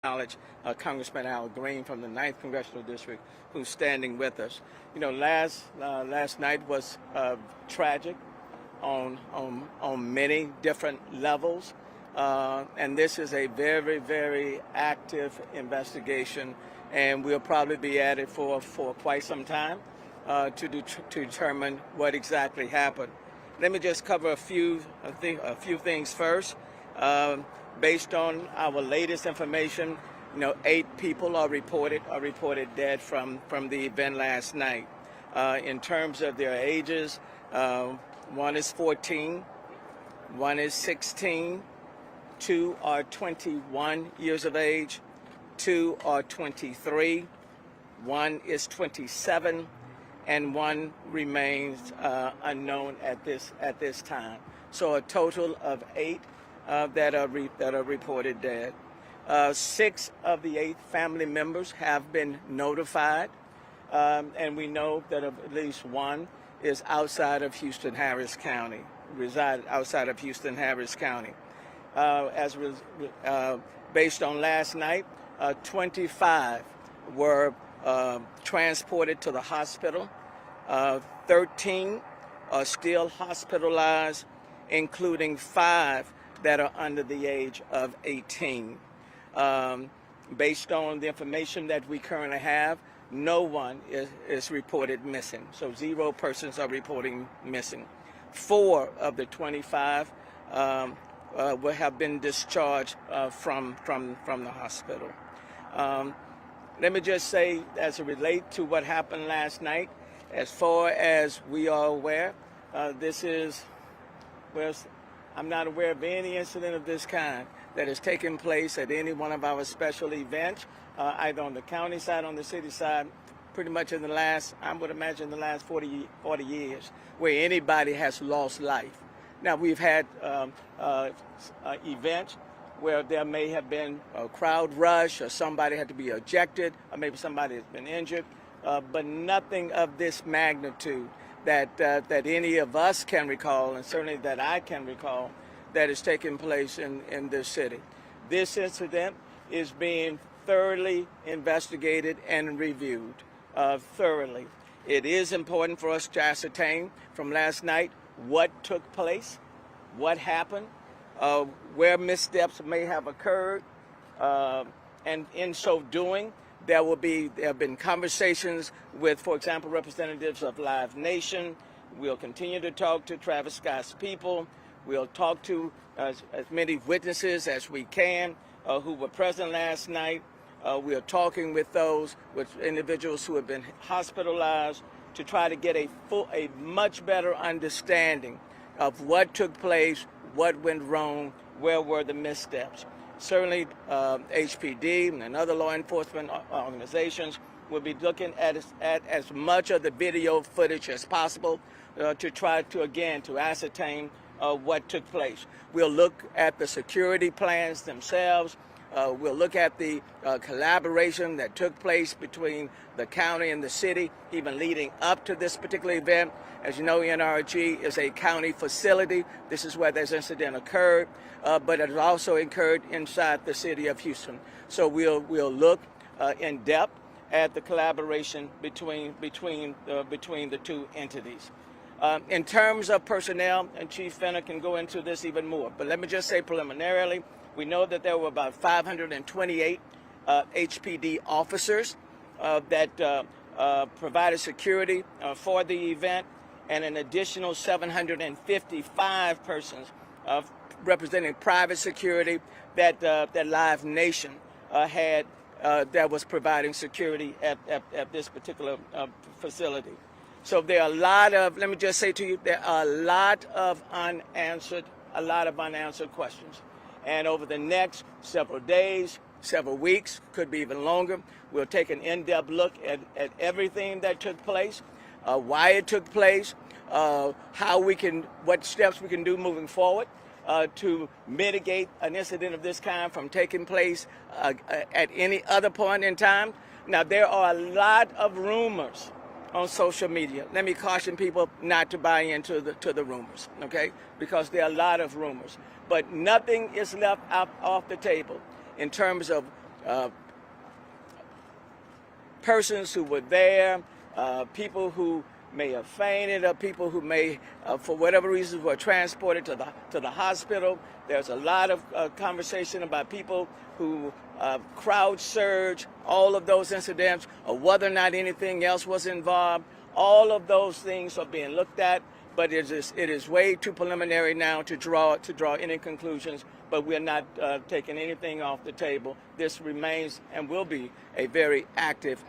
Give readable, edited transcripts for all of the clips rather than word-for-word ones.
acknowledge Congressman Al Green from the 9th Congressional District, who's standing with us. You know, last night was tragic on many different levels, and this is a very, very active investigation, and we'll probably be at it for quite some time to determine what exactly happened. Let me just cover a few things first. Based on our latest information, 8 people are reported dead from the event last night. In terms of their ages, one is 14, one is 16, 2 are 21 years of age, 2 are 23, 1 is 27, and 1 remains unknown at this time. So a total of 8 that are reported dead. 6 of the 8 family members have been notified, and we know that at least 1 is outside of Houston-Harris County, reside outside of Houston-Harris County. Based on last night, 25 were transported to the hospital. 13 are still hospitalized, including 5 that are under the age of 18. Based on the information that we currently have, no one is reported missing. So 0 persons are reporting missing. 4 of the 25 will have been discharged from the hospital. Let me just say, as it relates to what happened last night, as far as we are aware, I'm not aware of any incident of this kind that has taken place at any one of our special events, either on the county side, on the city side, pretty much in the last, I would imagine, the last 40 years, where anybody has lost life. Now, we've had events where there may have been a crowd rush, or somebody had to be ejected, or maybe somebody has been injured, but nothing of this magnitude that any of us can recall, and certainly that I can recall, that has taken place in this city. This incident is being thoroughly investigated and reviewed thoroughly. It is important for us to ascertain from last night what took place, what happened, where missteps may have occurred, and in so doing, there have been conversations with, for example, representatives of Live Nation. We'll continue to talk to Travis Scott's people. We'll talk to as many witnesses as we can who were present last night. We are talking with individuals who have been hospitalized to try to get a much better understanding of what took place, what went wrong, where were the missteps. Certainly, HPD and other law enforcement organizations will be looking at as much of the video footage as possible to try to ascertain what took place. We'll look at the security plans themselves. We'll look at the collaboration that took place between the county and the city, even leading up to this particular event. As you know, NRG is a county facility. This is where this incident occurred, but it also occurred inside the city of Houston. So we'll look in depth at the collaboration between the two entities. In terms of personnel, and Chief Fenner can go into this even more, but let me just say preliminarily, we know that there were about 528 HPD officers that provided security for the event, and an additional 755 persons representing private security that Live Nation had that was providing security at this particular facility. So there are let me just say to you, there are a lot of unanswered questions. And over the next several days, several weeks, could be even longer, we'll take an in-depth look at everything that took place, why it took place, what steps we can do moving forward to mitigate an incident of this kind from taking place at any other point in time. Now, there are a lot of rumors on social media. Let me caution people not to buy into the rumors, okay? Because there are a lot of rumors. But nothing is left off the table in terms of persons who were there, people who may have fainted, or people who may, for whatever reasons, were transported to the hospital. There's a lot of conversation about people who crowd surge, all of those incidents, or whether or not anything else was involved. All of those things are being looked at, but it is way too preliminary now to draw any conclusions. But we're not taking anything off the table. This remains and will be a very active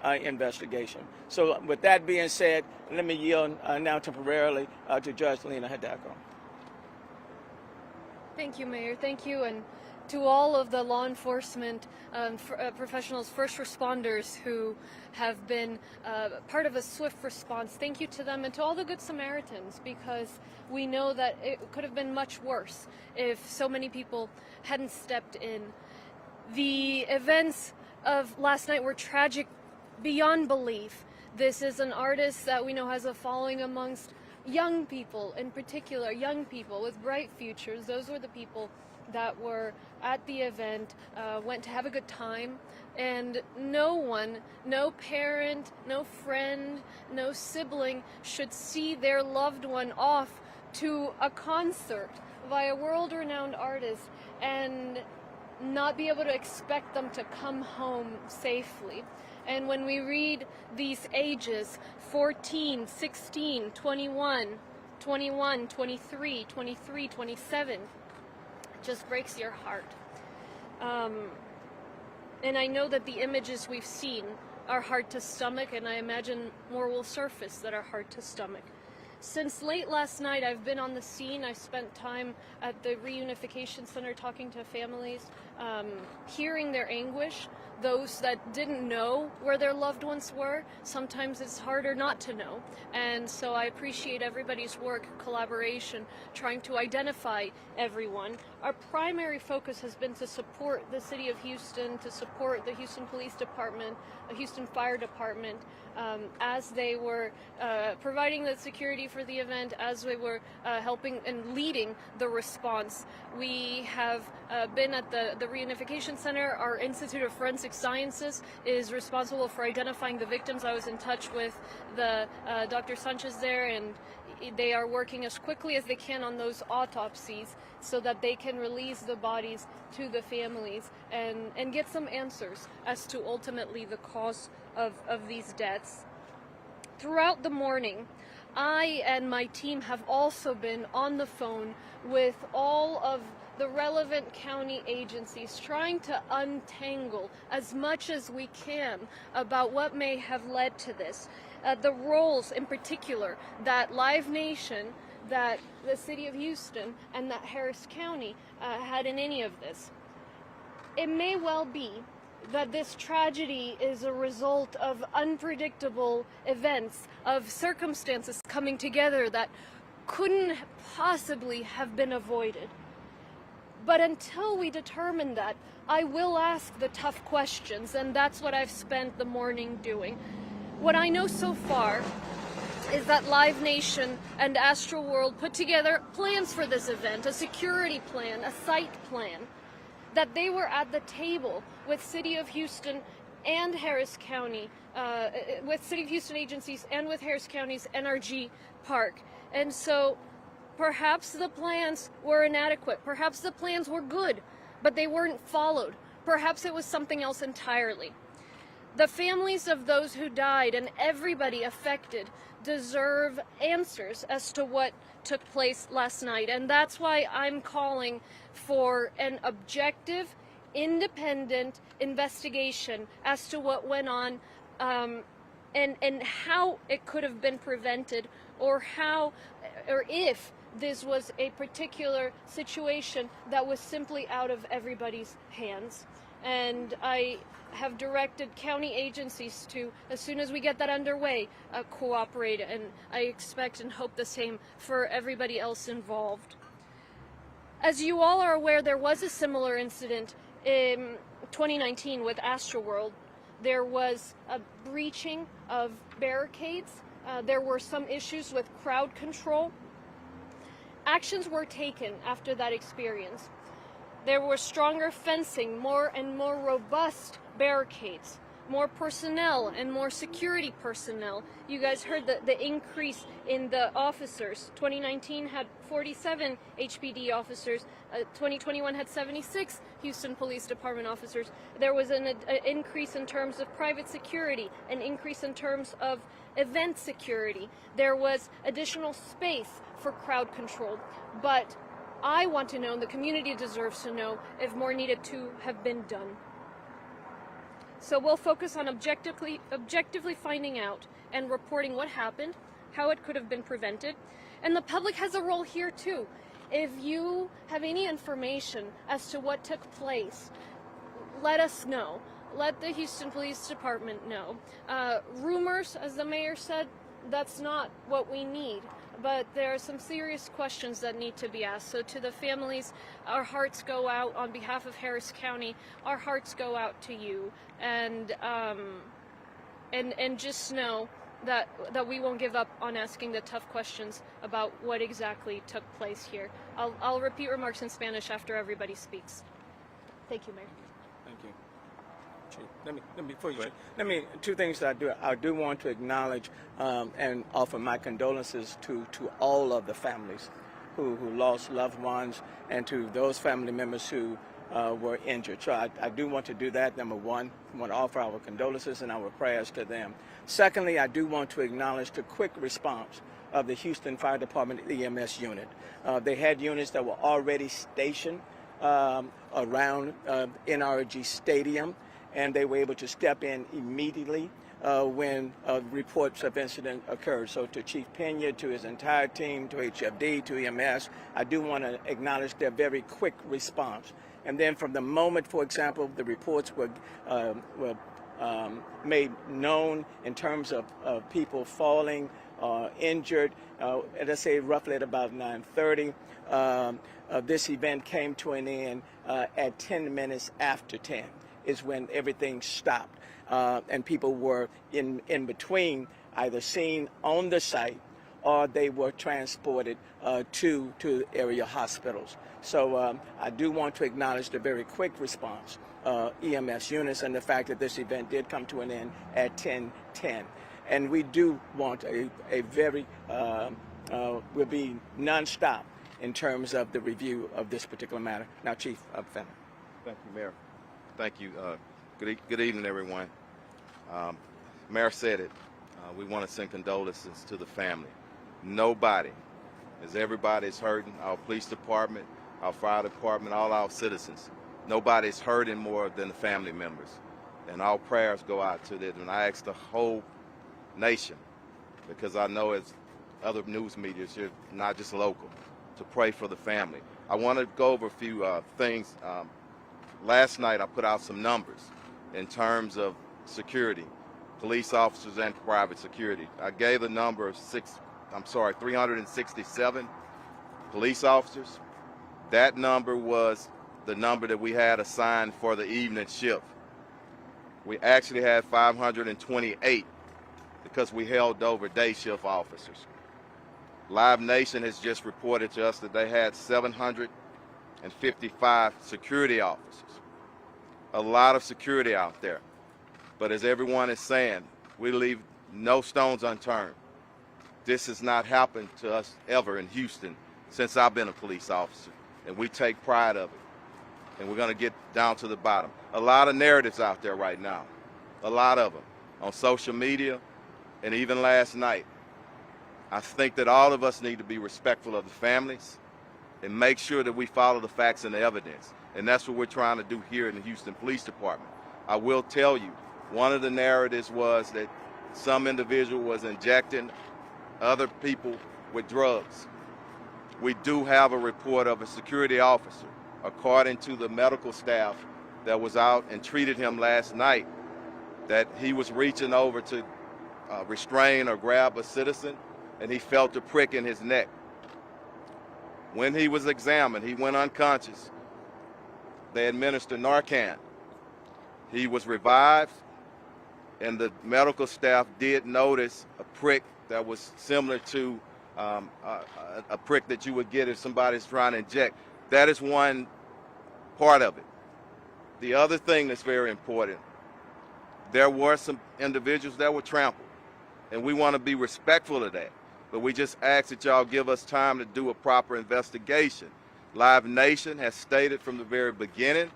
investigation. So with that being said, let me yield now temporarily to Judge Lena Hidalgo. Thank you, Mayor. Thank you, and to all of the law enforcement professionals, first responders who have been part of a swift response. Thank you to them, and to all the Good Samaritans, because we know that it could have been much worse if so many people hadn't stepped in. The events of last night were tragic beyond belief. This is an artist that we know has a following amongst young people, in particular young people with bright futures. Those were the people that were at the event, went to have a good time, and no one, no parent, no friend, no sibling should see their loved one off to a concert by a world-renowned artist and not be able to expect them to come home safely. And when we read these ages, 14, 16, 21, 21, 23, 23, 27, just breaks your heart. And I know that the images we've seen are hard to stomach, and I imagine more will surface that are hard to stomach. Since late last night, I've been on the scene. I spent time at the Reunification Center talking to families, hearing their anguish. Those that didn't know where their loved ones were, sometimes it's harder not to know. And so I appreciate everybody's work, collaboration, trying to identify everyone. Our primary focus has been to support the City of Houston, to support the Houston Police Department, the Houston Fire Department, as they were providing the security for the event, as they were helping and leading the response. We have been at the Reunification Center. Our Institute of Forensic Sciences is responsible for identifying the victims. I was in touch with the Dr. Sanchez there, and they are working as quickly as they can on those autopsies so that they can release the bodies to the families and get some answers as to ultimately the cause of these deaths. Throughout the morning, I and my team have also been on the phone with all of the relevant county agencies, trying to untangle as much as we can about what may have led to this. The roles in particular that Live Nation, that the City of Houston, and that Harris County had in any of this. It may well be that this tragedy is a result of unpredictable events, of circumstances coming together that couldn't possibly have been avoided. But until we determine that, I will ask the tough questions, and that's what I've spent the morning doing. What I know so far is that Live Nation and Astroworld put together plans for this event, a security plan, a site plan, that they were at the table with City of Houston and Harris County, with City of Houston agencies and with Harris County's NRG Park. And so perhaps the plans were inadequate. Perhaps the plans were good, but they weren't followed. Perhaps it was something else entirely. The families of those who died and everybody affected deserve answers as to what took place last night. And that's why I'm calling for an objective, independent investigation as to what went on, and how it could have been prevented, or if this was a particular situation that was simply out of everybody's hands. And I have directed county agencies to, as soon as we get that underway, cooperate, and I expect and hope the same for everybody else involved. As you all are aware, there was a similar incident in 2019 with Astroworld. There was a breaching of barricades. There were some issues with crowd control. Actions were taken after that experience. There was stronger fencing, more and more robust barricades, more personnel and more security personnel. You guys heard the increase in the officers. 2019 had 47 HPD officers. 2021 had 76 Houston Police Department officers. There was an increase in terms of private security, an increase in terms of event security. There was additional space for crowd control. But I want to know, and the community deserves to know, if more needed to have been done. So we'll focus on objectively finding out and reporting what happened, how it could have been prevented, and the public has a role here too. If you have any information as to what took place, let us know. Let the Houston Police Department know. Rumors, as the mayor said, that's not what we need. But there are some serious questions that need to be asked. So to the families, our hearts go out on behalf of Harris County. Our hearts go out to you, and just know that we won't give up on asking the tough questions about what exactly took place here. I'll repeat remarks in Spanish after everybody speaks. Thank you, Mayor. Thank you. Let me two things that I do want to acknowledge and offer my condolences to all of the families who lost loved ones, and to those family members who were injured. So I do want to do that. Number one, I want to offer our condolences and our prayers to them. Secondly, I do want to acknowledge the quick response of the Houston Fire Department EMS unit. They had units that were already stationed around NRG Stadium, and they were able to step in immediately when reports of incident occurred. So to Chief Pena, to his entire team, to HFD, to EMS, I do want to acknowledge their very quick response. And then from the moment, for example, the reports were made known in terms of people falling, injured, let's say roughly at about 9:30, this event came to an end at 10 minutes after 10. Is when everything stopped, and people were in between, either seen on the site or they were transported to area hospitals. So I do want to acknowledge the very quick response EMS units, and the fact that this event did come to an end at 10:10. And we do want a very will be nonstop in terms of the review of this particular matter. Now, Chief Fenner. Thank you, Mayor. Thank you. Good evening, everyone. Mayor said it. We want to send condolences to the family. Nobody, as everybody is hurting, our police department, our fire department, all our citizens, nobody's hurting more than the family members. And our prayers go out to them. And I ask the whole nation, because I know as other news media, you're not just local, to pray for the family. I want to go over a few things. Last night I put out some numbers in terms of security, police officers and private security. I gave the number of 367 police officers. That number was the number that we had assigned for the evening shift. We actually had 528 because we held over day shift officers. Live Nation has just reported to us that they had 755 security officers. A lot of security out there. But as everyone is saying, we leave no stones unturned. This has not happened to us ever in Houston since I've been a police officer. And we take pride of it. And we're going to get down to the bottom. A lot of narratives out there right now. A lot of them. On social media and even last night. I think that all of us need to be respectful of the families and make sure that we follow the facts and the evidence. And that's what we're trying to do here in the Houston Police Department. I will tell you, one of the narratives was that some individual was injecting other people with drugs. We do have a report of a security officer, according to the medical staff that was out and treated him last night, that he was reaching over to restrain or grab a citizen, and he felt a prick in his neck. When he was examined, he went unconscious. They administered Narcan. He was revived, and the medical staff did notice a prick that was similar to a prick that you would get if somebody's trying to inject. That is one part of it. The other thing that's very important, there were some individuals that were trampled, and we want to be respectful of that. But we just ask that y'all give us time to do a proper investigation. Live Nation has stated from the very beginning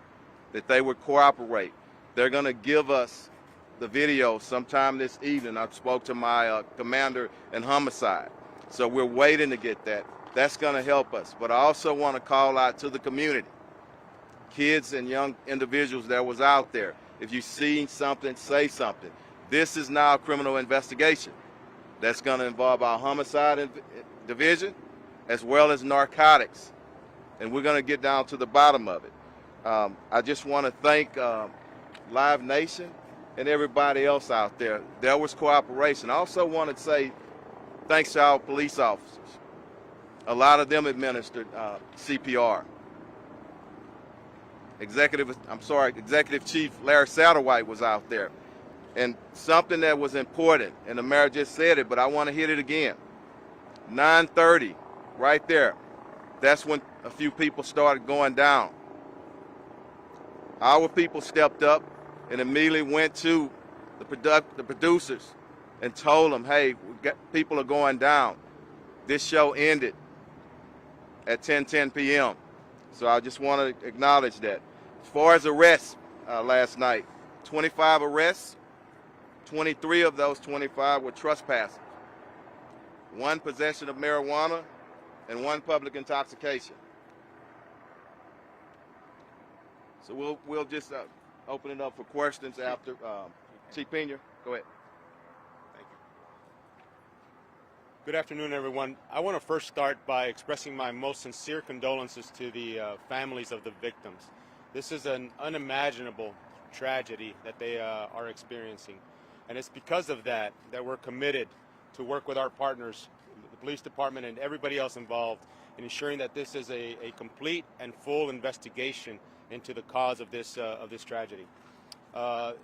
that they would cooperate. They're going to give us the video sometime this evening. I spoke to my commander in homicide. So we're waiting to get that. That's going to help us. But I also want to call out to the community, kids and young individuals that was out there. If you see something, say something. This is now a criminal investigation that's going to involve our homicide division as well as narcotics. And we're going to get down to the bottom of it. I just want to thank Live Nation and everybody else out there. There was cooperation. I also want to say thanks to our police officers. A lot of them administered CPR. Executive Chief Larry Satterwhite was out there. And something that was important, and the mayor just said it, but I want to hit it again. 9:30, right there. That's when a few people started going down. Our people stepped up and immediately went to the producers and told them, hey, people are going down. This show ended at 10:10 p.m. So I just want to acknowledge that. As far as arrests last night, 25 arrests, 23 of those 25 were trespassers. 1 possession of marijuana and 1 public intoxication. So we'll just open it up for questions after. Chief Pena, go ahead. Thank you. Good afternoon, everyone. I want to first start by expressing my most sincere condolences to the families of the victims. This is an unimaginable tragedy that they are experiencing. And it's because of that we're committed to work with our partners, the police department and everybody else involved, in ensuring that this is a complete and full investigation into the cause of this tragedy.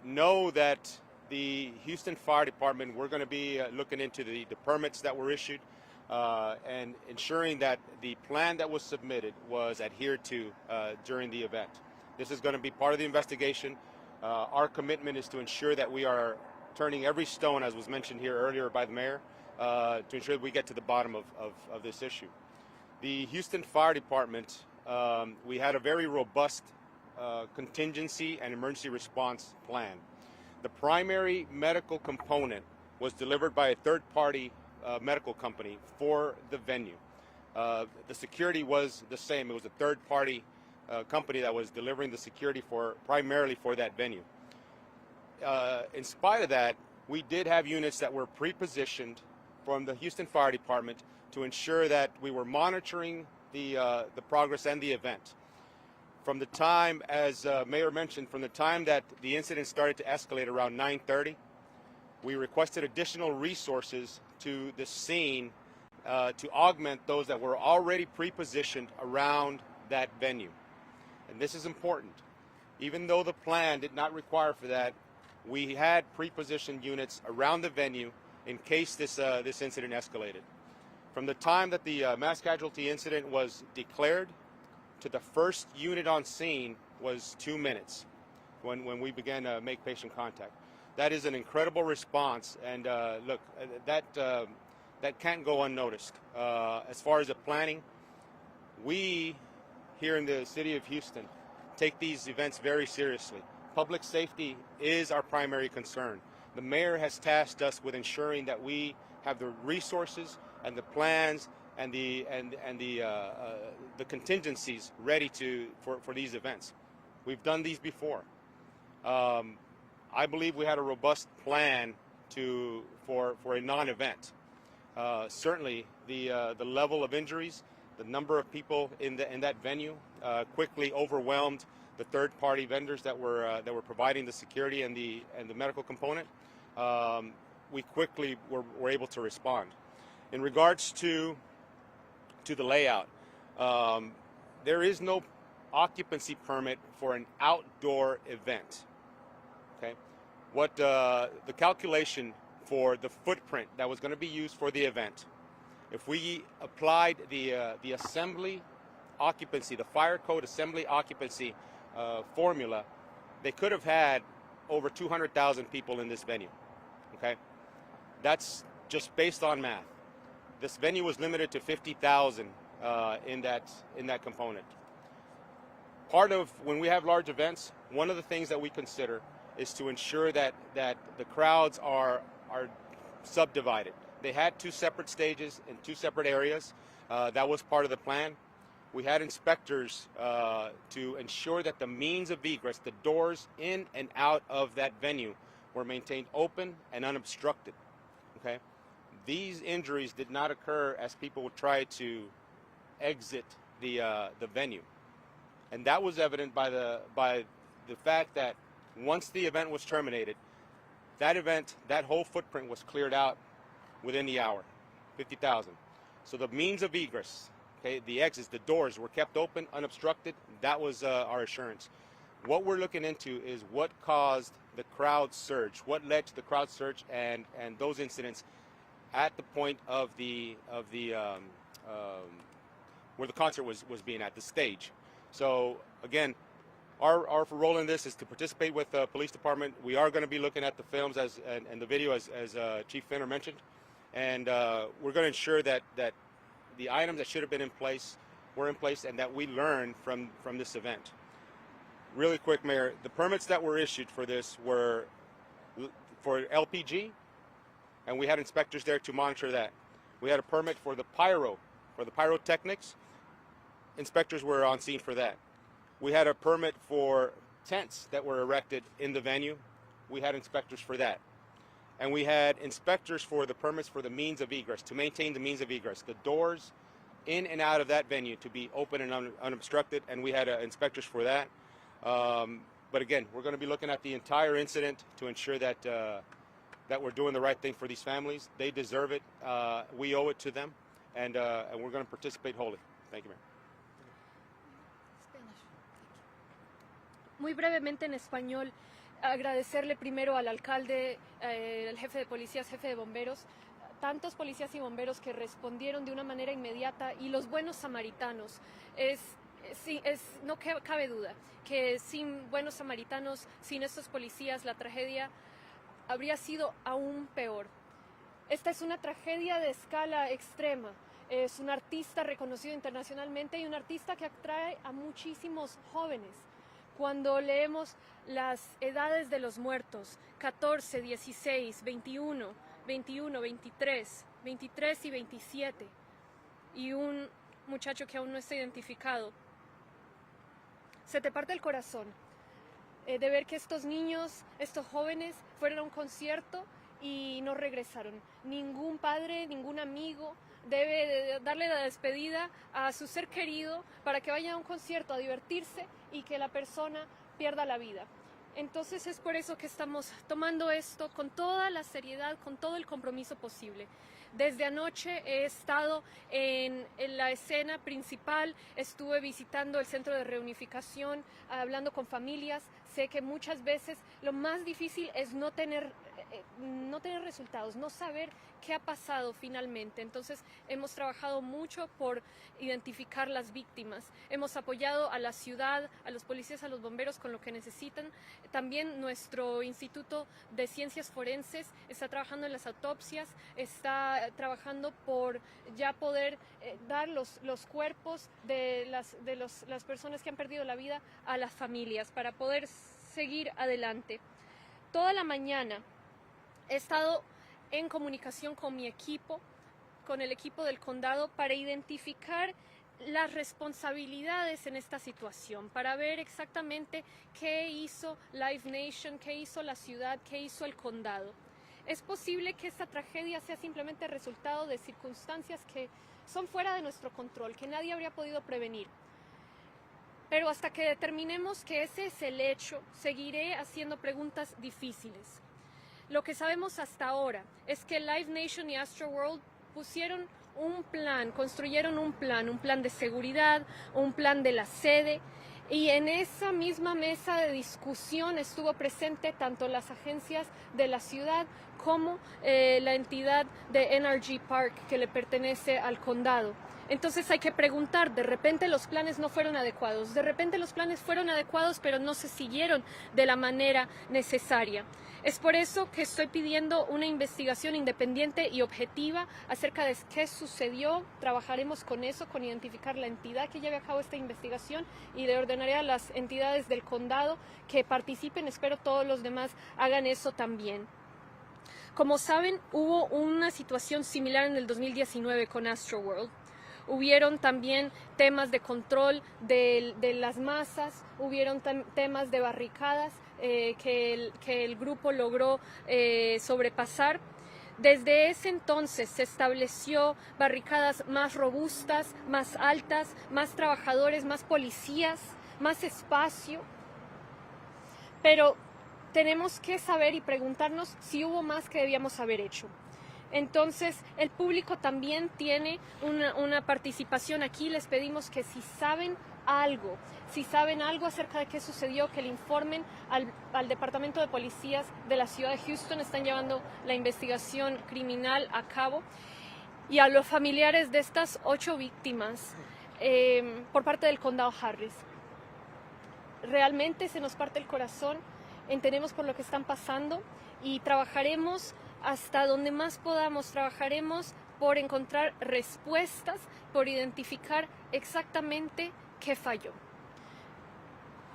Know that the Houston Fire Department, we're going to be looking into the permits that were issued and ensuring that the plan that was submitted was adhered to during the event. This is going to be part of the investigation. Our commitment is to ensure that we are turning every stone, as was mentioned here earlier by the mayor, to ensure that we get to the bottom of this issue. The Houston Fire Department, we had a very robust contingency and emergency response plan. The primary medical component was delivered by a third-party medical company for the venue. The security was the same. It was a third-party company that was delivering the security primarily for that venue. In spite of that, we did have units that were pre-positioned from the Houston Fire Department to ensure that we were monitoring the progress and the event. From the time, as Mayor mentioned, from the time that the incident started to escalate around 9:30, we requested additional resources to the scene to augment those that were already pre-positioned around that venue. And this is important. Even though the plan did not require for that, we had pre-positioned units around the venue in case this incident escalated. From the time that the mass casualty incident was declared to the first unit on scene was 2 minutes when we began to make patient contact. That is an incredible response, and look, that can't go unnoticed. As far as the planning, we here in the city of Houston take these events very seriously. Public safety is our primary concern. The mayor has tasked us with ensuring that we have the resources and the plans and the contingencies ready for these events. We've done these before. I believe we had a robust plan for a non-event. Certainly, the level of injuries, the number of people in that venue quickly overwhelmed the third-party vendors that were providing the security and the medical component. We quickly were able to respond. In regards to the layout, there is no occupancy permit for an outdoor event. Okay, what the calculation for the footprint that was going to be used for the event, if we applied the assembly occupancy, the fire code assembly occupancy formula, they could have had over 200,000 people in this venue, okay? That's just based on math. This venue was limited to 50,000 in that component. Part of when we have large events, one of the things that we consider is to ensure that the crowds are subdivided. They had 2 separate stages in 2 separate areas. That was part of the plan. We had inspectors to ensure that the means of egress, the doors in and out of that venue, were maintained open and unobstructed. Okay, these injuries did not occur as people would try to exit the venue, and that was evident by the fact that once the event was terminated, that whole footprint was cleared out within the hour, 50,000. So the means of egress, okay, the exits, the doors were kept open, unobstructed. That was our assurance. What we're looking into is what caused the crowd surge, what led to the crowd surge and those incidents at the point of where the concert was being at, the stage. So again, our role in this is to participate with the police department. We are going to be looking at the films and the video as Chief Finner mentioned, and we're going to ensure that the items that should have been in place were in place and that we learn from this event. Really quick, Mayor, the permits that were issued for this were for LPG, and we had inspectors there to monitor that. We had a permit for the pyrotechnics. Inspectors were on scene for that. We had a permit for tents that were erected in the venue. We had inspectors for that. And we had inspectors for the permits for the means of egress, to maintain the means of egress, the doors in and out of that venue to be open and unobstructed, and we had inspectors for that. But again, we're going to be looking at the entire incident to ensure that we're doing the right thing for these families. They deserve it. We owe it to them, and we're going to participate wholly. Thank you, Mayor. Muy brevemente en español, agradecerle primero al alcalde, al jefe de policías, jefe de bomberos, tantos policías y bomberos que respondieron de una manera inmediata, y los buenos samaritanos. No cabe duda que sin buenos samaritanos, sin estos policías, la tragedia habría sido aún peor. Esta es una tragedia de escala extrema. Es un artista reconocido internacionalmente y un artista que atrae a muchísimos jóvenes. Cuando leemos las edades de los muertos, 14, 16, 21, 23 y 27, y un muchacho que aún no está identificado, se te parte el corazón de ver que estos niños, estos jóvenes, fueron a un concierto y no regresaron. Ningún padre, ningún amigo debe darle la despedida a su ser querido para que vaya a un concierto a divertirse y que la persona pierda la vida. Entonces es por eso que estamos tomando esto con toda la seriedad, con todo el compromiso posible. Desde anoche he estado en la escena principal, estuve visitando el centro de reunificación, hablando con familias. Sé que muchas veces lo más difícil es no tener resultados, no saber qué ha pasado finalmente. Entonces hemos trabajado mucho por identificar las víctimas. Hemos apoyado a la ciudad, a los policías, a los bomberos con lo que necesitan. También nuestro Instituto de Ciencias Forenses está trabajando en las autopsias, está trabajando por ya poder dar los cuerpos de las personas que han perdido la vida a las familias para poder seguir adelante. Toda la mañana he estado en comunicación con mi equipo, con el equipo del condado, para identificar las responsabilidades en esta situación, para ver exactamente qué hizo Live Nation, qué hizo la ciudad, qué hizo el condado. Es posible que esta tragedia sea simplemente resultado de circunstancias que son fuera de nuestro control, que nadie habría podido prevenir. Pero hasta que determinemos que ese es el hecho, seguiré haciendo preguntas difíciles. Lo que sabemos hasta ahora es que Live Nation y Astroworld pusieron un plan, construyeron un plan de seguridad, un plan de la sede, y en esa misma mesa de discusión estuvo presente tanto las agencias de la ciudad como la entidad de NRG Park que le pertenece al condado. Entonces hay que preguntar, de repente los planes no fueron adecuados, de repente los planes fueron adecuados pero no se siguieron de la manera necesaria. Es por eso que estoy pidiendo una investigación independiente y objetiva acerca de qué sucedió. Trabajaremos con eso, con identificar la entidad que lleve a cabo esta investigación y le ordenaré a las entidades del condado que participen. Espero todos los demás hagan eso también. Como saben, hubo una situación similar en el 2019 con Astroworld. Hubieron también temas de control de las masas, hubieron temas de barricadas que el grupo logró sobrepasar. Desde ese entonces se estableció barricadas más robustas, más altas, más trabajadores, más policías, más espacio. Pero tenemos que saber y preguntarnos si hubo más que debíamos haber hecho. Entonces, el público también tiene una participación aquí. Les pedimos que si saben algo acerca de qué sucedió, que le informen al Departamento de Policías de la ciudad de Houston. Están llevando la investigación criminal a cabo. Y a los familiares de estas 8 víctimas por parte del condado Harris. Realmente se nos parte el corazón, entendemos por lo que están pasando y trabajaremos hasta donde más podamos, trabajaremos por encontrar respuestas, por identificar exactamente qué falló.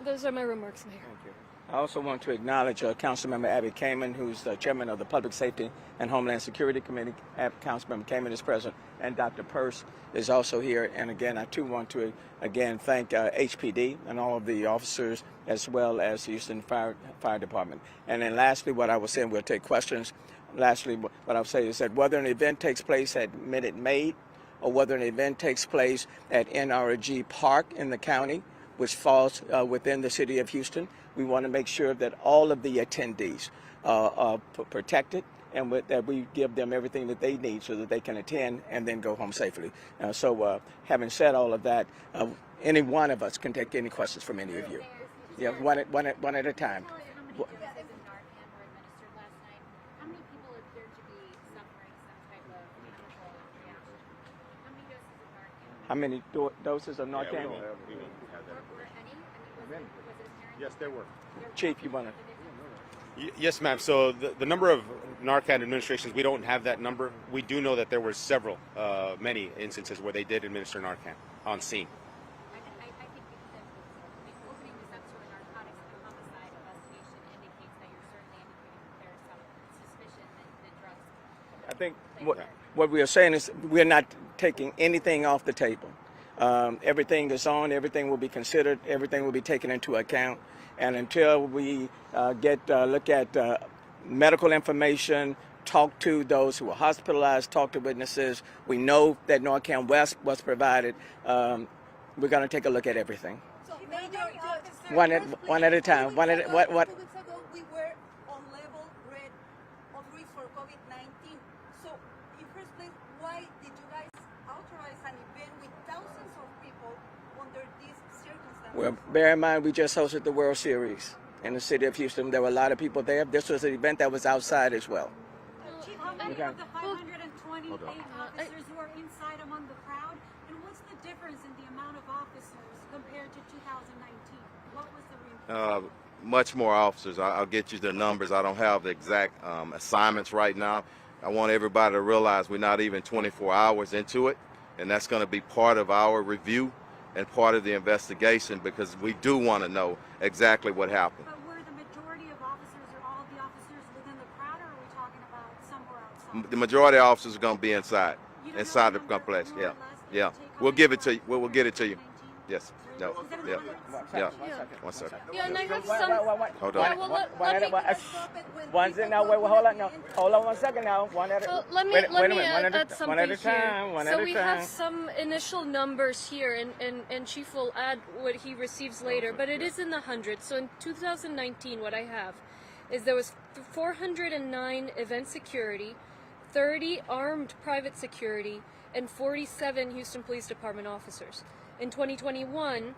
Those are my remarks, Mayor. Thank you. I also want to acknowledge Councilmember Abby Kamen, who's the chairman of the Public Safety and Homeland Security Committee. Councilmember Kamen is present, and Dr. Peirce is also here. And again, I too want to again thank HPD and all of the officers, as well as the Houston Fire Department. And then lastly, what I will say, and we'll take questions. Lastly, what I'll say is that whether an event takes place at Minute Maid or whether an event takes place at NRG Park in the county, which falls within the city of Houston, we want to make sure that all of the attendees are protected and that we give them everything that they need so that they can attend and then go home safely. So having said all of that, any one of us can take any questions from any of you. Yeah, one at a time. How many doses of Narcan? Yes, there were. Chief, you want to? Yes, ma'am. So the number of Narcan administrations, we don't have that number. We do know that there were many instances where they did administer Narcan on scene. I think opening this up to a narcotics and homicide investigation indicates that you're certainly indicating that there's some suspicion that drugs. I think what we are saying is we're not taking anything off the table. Everything is on, everything will be considered, everything will be taken into account. And until we look at medical information, talk to those who were hospitalized, talk to witnesses, we know that Narcan West was provided. We're going to take a look at everything. So, Major, One at a time. What? 2 weeks ago, we were on level red of risk for COVID-19. So, in first place, why did you guys authorize an event with thousands of people under these circumstances? Well, bear in mind, we just hosted the World Series in the city of Houston. There were a lot of people there. This was an event that was outside as well. Chief, how many Okay. of the 528 officers who are inside among the crowd? And what's the difference in the amount of officers compared to 2019? What was the reinforcement? Much more officers. I'll get you the numbers. I don't have the exact assignments right now. I want everybody to realize we're not even 24 hours into it, and that's going to be part of our review and part of the investigation because we do want to know exactly what happened. But were the majority of officers or all of the officers within the crowd, or are we talking about somewhere outside? The majority of officers are going to be inside You don't the have a number, complex. more or Yeah, less, that yeah. you take We'll on give in it to you. We'll get it to you. 2019? Yes. No. Is that in Yeah. the hundreds? Yeah. Yeah. 1 second. Yeah, and I have some. Hold Yeah, on. well, let me. One second now. Wait, hold on now. Hold on 1 second now. One at a Well, let me wait a minute. add something one at a here. time. One so at a we time. have some initial numbers here, and Chief will add what he receives later, but it is in the hundreds. So in 2019, what I have is there was 409 event security, 30 armed private security, and 47 Houston Police Department officers. In 2021,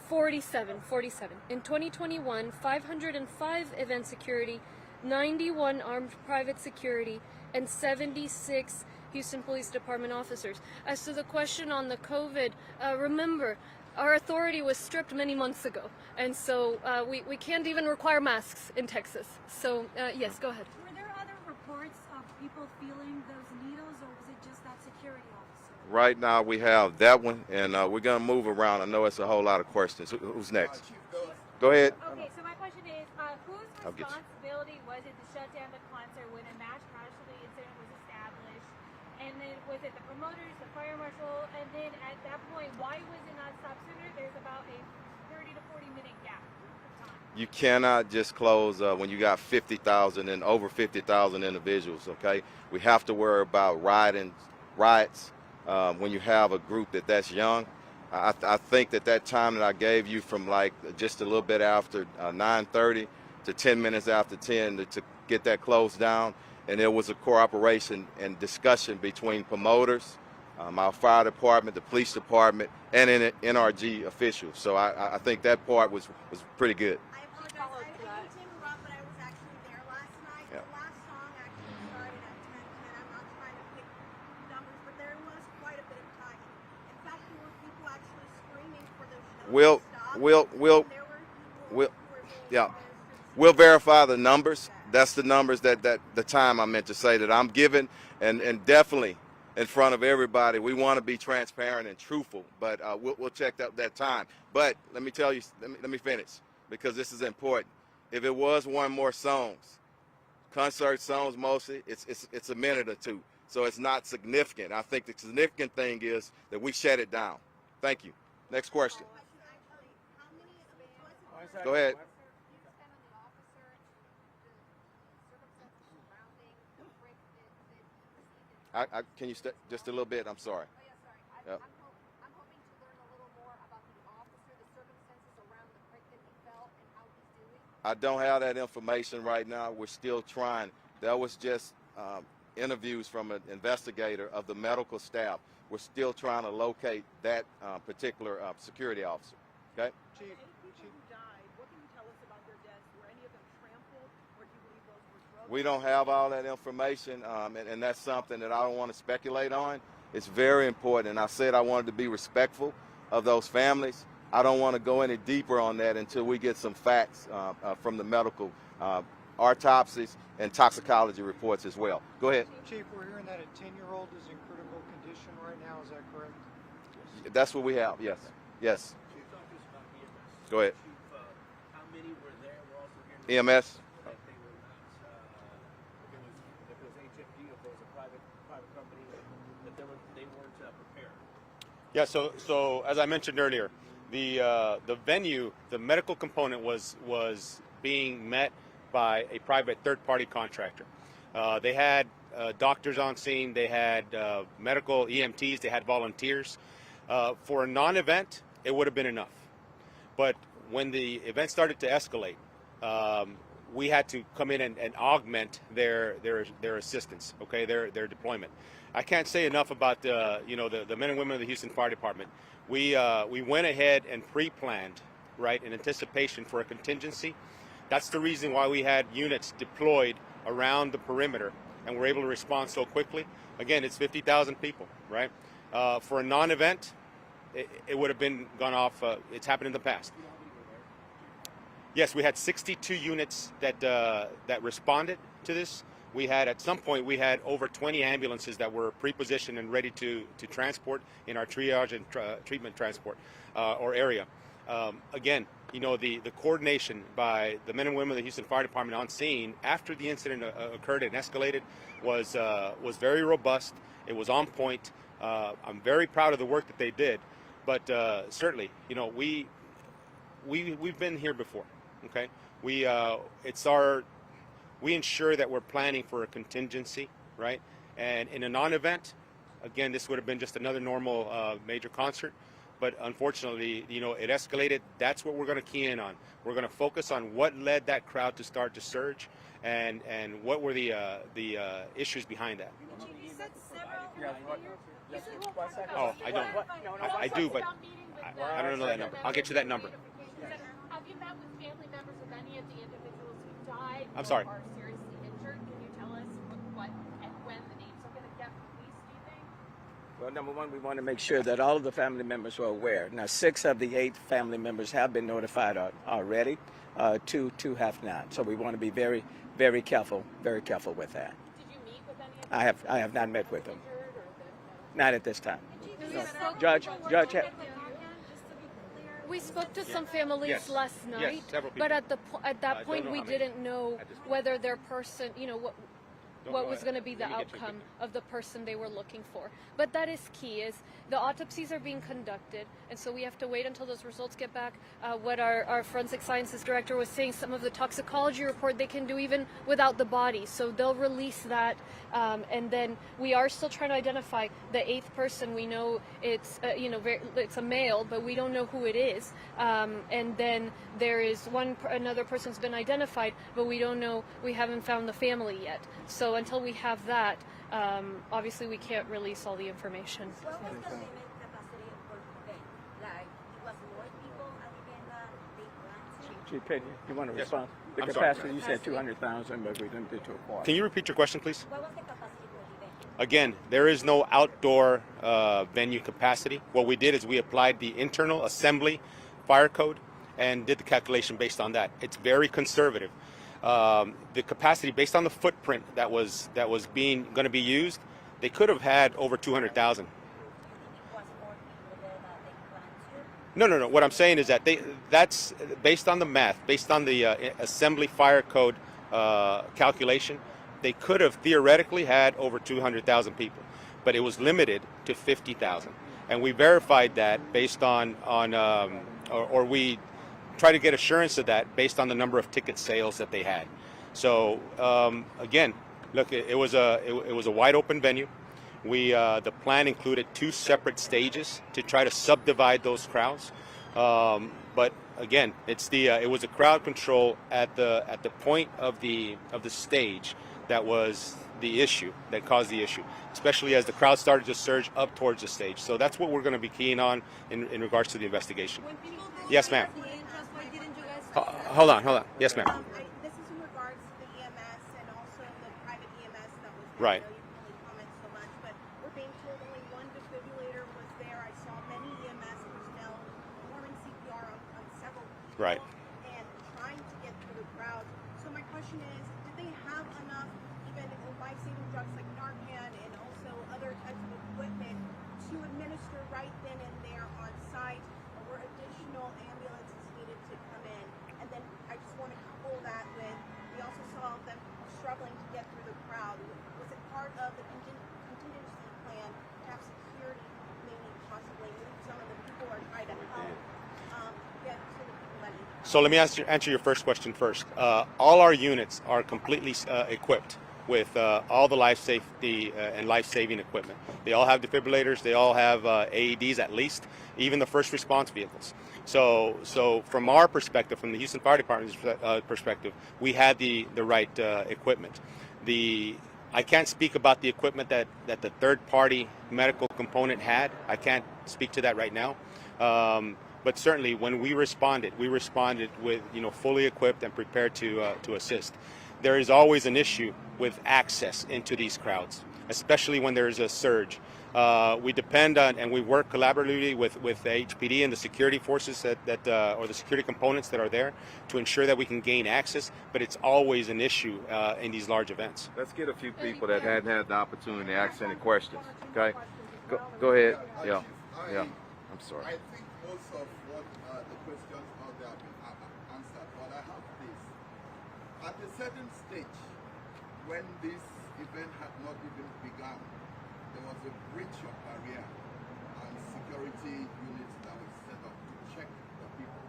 47. In 2021, 505 event security, 91 armed private security, and 76 Houston Police Department officers. As to the question on the COVID, remember, our authority was stripped many months ago, and so we can't even require masks in Texas. So yes, go ahead. Were there other reports of people feeling those needles, or was it just that security officer? Right now we have that one, and we're going to move around. I know it's a whole lot of questions. Who's next? Go ahead. Okay, so my question is, whose I'll get you. responsibility was it to shut down the concert when a mass casualty incident was established? And then was it the promoters, the fire marshal, and then at that point, why was it not stopped sooner? There's about a 30 to 40 minute gap of time. You cannot just close when you got 50,000 and over 50,000 individuals, okay? We have to worry about riots when you have a group that's young. I think that time that I gave you from like just a little bit after 9:30 to 10 minutes after 10 to get that closed down, and there was a cooperation and discussion between promoters, our fire department, the police department, and NRG officials. So I think that part was pretty good. I apologize. I hate to interrupt, but I was actually there last night. Yeah. The last song actually started at 10:10. I'm not trying to pick numbers, but there was quite a bit of time. In fact, there were people actually screaming for the show We'll- to stop. we'll- and there were people we'll- who were being yeah. arrested. We'll verify the numbers. That's the numbers that the time I meant to say that I'm giving, and definitely in front of everybody. We want to be transparent and truthful, but we'll check that time. But let me tell you, let me finish, because this is important. If it was one more songs, concert songs mostly, it's a minute or two, so it's not significant. I think the significant thing is that we shut it down. Thank you. Next question. Actually, how many of the Go ahead. Can you just a little bit? I'm sorry. Yep. I'm hoping to learn a little more about the officer, the circumstances around the prick that he felt, and how he's doing. I don't have that information right now. We're still trying. That was just interviews from an investigator of the medical staff. We're still trying to locate that particular security officer. Okay? Chief, who died? What can you tell us about their deaths? Were any of them trampled, or do you believe those were drugs? We don't have all that information, and that's something that I don't want to speculate on. It's very important, and I said I wanted to be respectful of those families. I don't want to go any deeper on that until we get some facts from the medical autopsies and toxicology reports as well. Go ahead. Chief, we're hearing that a 10-year-old is in critical condition right now. Is that correct? That's what we have, yes. Yes. Chief, talk to us about EMS. Go ahead. Chief, how many were there? We're also hearing EMS? that they were not, if it was HFD, if it was a private company, that they weren't prepared. Yeah, so as I mentioned earlier, the venue, the medical component was being met by a private third-party contractor. They had doctors on scene, they had medical EMTs, they had volunteers. For a non-event, it would have been enough. But when the event started to escalate, we had to come in and augment their assistance, okay, their deployment. I can't say enough about the men and women of the Houston Fire Department. We went ahead and pre-planned, right, in anticipation for a contingency. That's the reason why we had units deployed around the perimeter and were able to respond so quickly. Again, it's 50,000 people, right? For a non-event, it would have been gone off. It's happened in the past. Yes, we had 62 units that responded to this. We had, at some point, we had over 20 ambulances that were pre-positioned and ready to transport in our triage and treatment transport or area. Again, the coordination by the men and women of the Houston Fire Department on scene after the incident occurred and escalated was very robust. It was on point. I'm very proud of the work that they did, but certainly, we've been here before. Okay, we ensure that we're planning for a contingency, right? And in a non-event, again, this would have been just another normal major concert. But unfortunately, it escalated. That's what we're going to key in on. We're going to focus on what led that crowd to start to surge, and what were the issues behind that. You said several. Oh, I don't. I do, but I don't know that number. I'll get you that number. Have you met with family members of any of the individuals who died I'm sorry. or are seriously injured? Can you tell us what and when the names are going to get released? Well, number one, we want to make sure that all of the family members are aware. Now, 6 of the 8 family members have been notified already. 2 have not. So we want to be very, very careful with that. Did you meet with any of them? I have not met with them. Not at this time. No. Judge. We spoke to some families Yes. last night, Yes, several but people. at that don't point know we how many didn't know at this point. whether their person, what go was ahead. going to be the Let me get you a outcome picture. of the person they were looking for. But that is key, is the autopsies are being conducted, and so we have to wait until those results get back. What our forensic sciences director was saying, some of the toxicology report they can do even without the body, so they'll release that, and then we are still trying to identify the 8th person. We know it's it's a male, but we don't know who it is, and then there is another person's been identified, but we don't know, we haven't found the family yet. So until we have that, obviously we can't release all the information. What was the limit capacity for today? Like, it was more people at the event that they planned to? Chief, you want to Yes. respond? The I'm sorry. capacity, you said 200,000, but we limited to a quarter. Can you repeat your question, please? What was the capacity for the event? Again, there is no outdoor venue capacity. What we did is we applied the internal assembly fire code and did the calculation based on that. It's very conservative. The capacity based on the footprint that was going to be used, they could have had over 200,000. Was more people there that they planned to? No. What I'm saying is that that's based on the math, based on the assembly fire code calculation. They could have theoretically had over 200,000 people, but it was limited to 50,000, and we verified that based on or we try to get assurance of that based on the number of ticket sales that they had. So again, look, it was a wide open venue. The plan included 2 separate stages to try to subdivide those crowds. But again, it was a crowd control at the point of the stage that was the issue, that caused the issue, especially as the crowd started to surge up towards the stage. So that's what we're going to be keying on in regards to the investigation. Yes, ma'am. Hold on. Yes, ma'am. This is in regards to the EMS and also the private EMS that was there. Right. I know you can only comment so much, but we're being told only one defibrillator was there. I saw many EMS personnel performing CPR on several people. Right. And trying to get through the crowd. So my question is, did they have enough even life-saving drugs like Narcan and also other types of equipment to administer right then and there on site, or were additional ambulances needed to come in? And then I just want to couple that with, we also saw them struggling to get through the crowd. Was it part of the contingency plan to have security, maybe possibly move some of the people or try to help get to the people that need help? So let me answer your first question first. All our units are completely equipped with all the life safety and life-saving equipment. They all have defibrillators. They all have AEDs at least, even the first response vehicles. So from our perspective, from the Houston Fire Department's perspective, we had the right equipment. I can't speak about the equipment that the third-party medical component had. I can't speak to that right now. But certainly, when we responded with fully equipped and prepared to assist. There is always an issue with access into these crowds, especially when there is a surge. We depend on and we work collaboratively with the HPD and the security forces or the security components that are there to ensure that we can gain access. But it's always an issue in these large events. Let's get a few people that hadn't had the opportunity to ask any questions. Okay, go ahead. Yeah. I'm sorry. I think most of what the questions out there have been answered, but I have this. At a certain stage, when this event had not even begun, there was a breach of barrier and security units that were set up to check the people.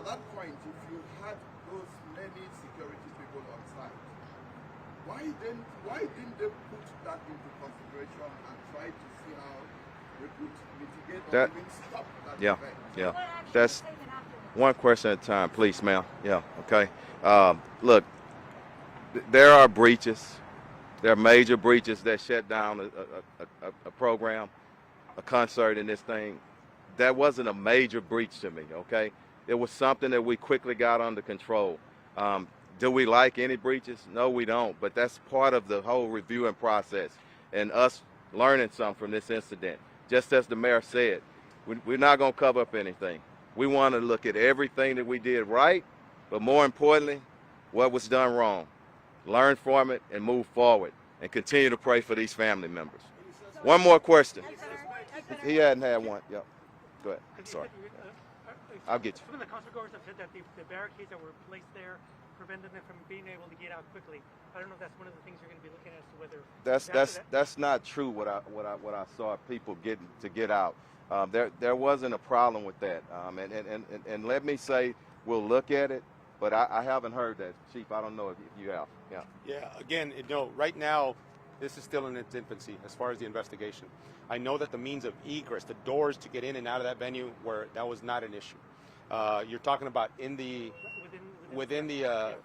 At that point, if you had those many security people on site, why didn't they put that into consideration and try to see how we could mitigate or even stop that event? Yeah. That's one question at a time, please, ma'am. Yeah, okay. Look, there are breaches. There are major breaches that shut down a program, a concert in this thing. That wasn't a major breach to me, okay? It was something that we quickly got under control. Do we like any breaches? No, we don't, but that's part of the whole reviewing process and us learning something from this incident. Just as the mayor said, we're not going to cover up anything. We want to look at everything that we did right, but more importantly, what was done wrong. Learn from it and move forward and continue to pray for these family members. One more question. He hadn't had one. Yep. Go ahead. Sorry. I'll get you. Some of the concert goers have said that the barricades that were placed there prevented them from being able to get out quickly. I don't know if that's one of the things you're going to be looking at as to whether that's not true. What I saw people get out. There wasn't a problem with that. And let me say we'll look at it, but I haven't heard that, Chief. I don't know if you have. Yeah. Yeah. Again, right now, this is still in its infancy as far as the investigation. I know that the means of egress, the doors to get in and out of that venue, that was not an issue. You're talking about within the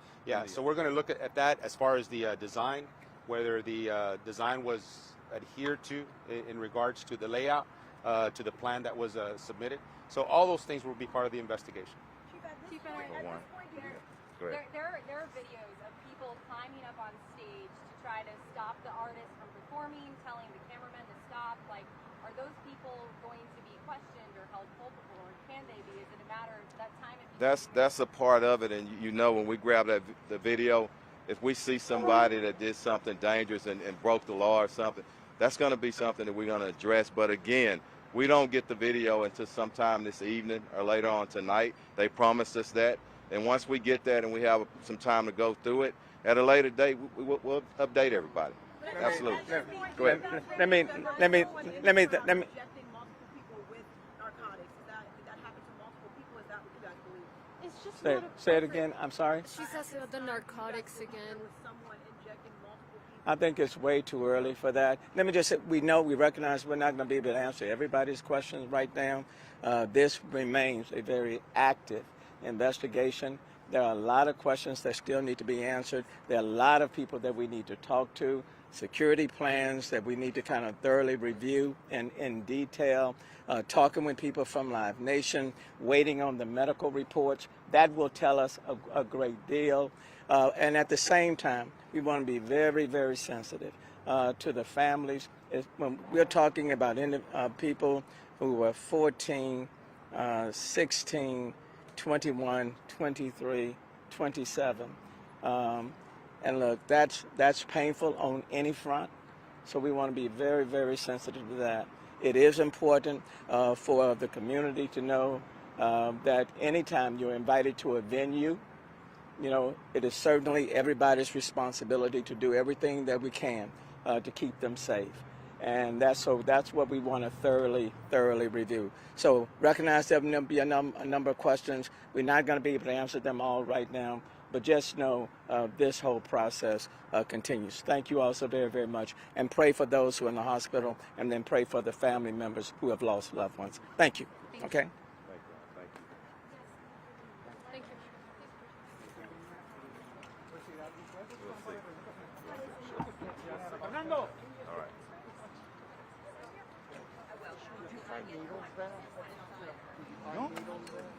So we're going to look at that as far as the design, whether the design was adhered to in regards to the layout, to the plan that was submitted. So all those things will be part of the investigation. Chief, at this point, there are videos of people climbing up on stage to try to stop the artist from performing, telling the cameramen to stop. Like, are those people going to be questioned or held culpable, or can they be? Is it a matter of that time? That's a part of it, and when we grab the video, if we see somebody that did something dangerous and broke the law or something, that's going to be something that we're going to address. But again, we don't get the video until sometime this evening or later on tonight. They promised us that, and once we get that and we have some time to go through it, at a later date, we'll update everybody. Absolutely. Go ahead. Let me. Injecting multiple people with narcotics. Did that happen to multiple people? Is that what you guys believe? It's just Say it again. I'm sorry. She's asking about the narcotics again. There was someone injecting multiple people. I think it's way too early for that. Let me just say, we recognize we're not going to be able to answer everybody's questions right now. This remains a very active investigation. There are a lot of questions that still need to be answered. There are a lot of people that we need to talk to, security plans that we need to kind of thoroughly review in detail, talking with people from Live Nation, waiting on the medical reports. That will tell us a great deal. And at the same time, we want to be very, very sensitive to the families. When we're talking about people who were 14, 16, 21, 23, 27. And look, that's painful on any front. So we want to be very, very sensitive to that. It is important for the community to know that anytime you're invited to a venue, it is certainly everybody's responsibility to do everything that we can to keep them safe. And that's what we want to thoroughly review. So recognize there will be a number of questions. We're not going to be able to answer them all right now, but just know this whole process continues. Thank you all so very, very much. And pray for those who are in the hospital, and then pray for the family members who have lost loved ones. Thank you. Okay? Thank you. Fernando. All right. Did you find needles there? Did you find needles there?